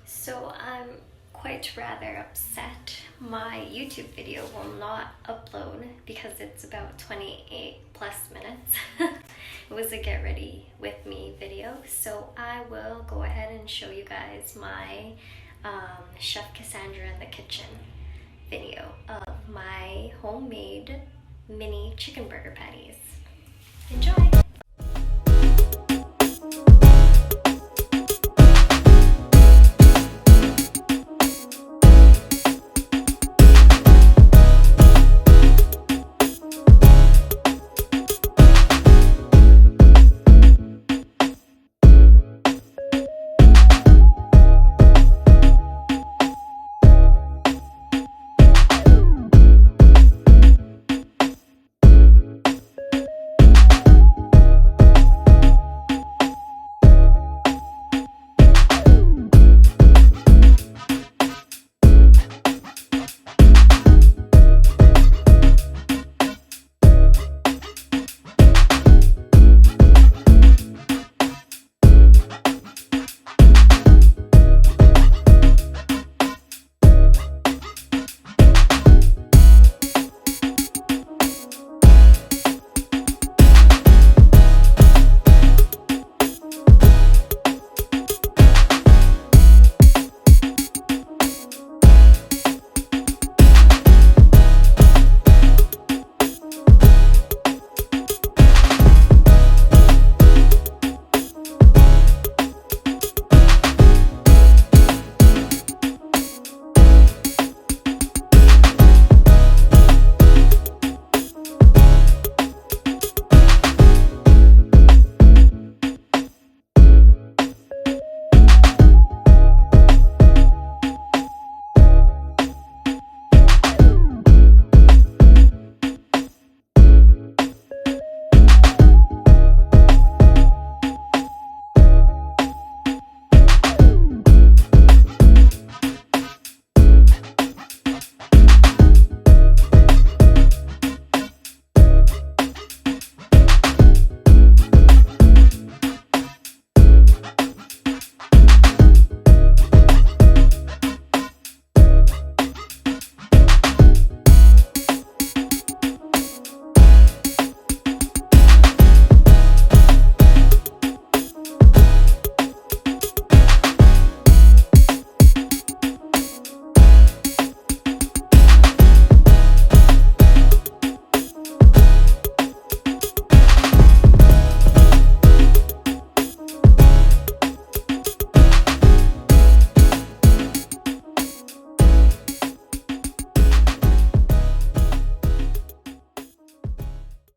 So I'm quite rather upset. My YouTube video will not upload because it's about 28 plus minutes. It was a get ready with me video, so I will go ahead and show you guys my Chef Cassandra in the kitchen video of my homemade mini chicken burger patties. Enjoy!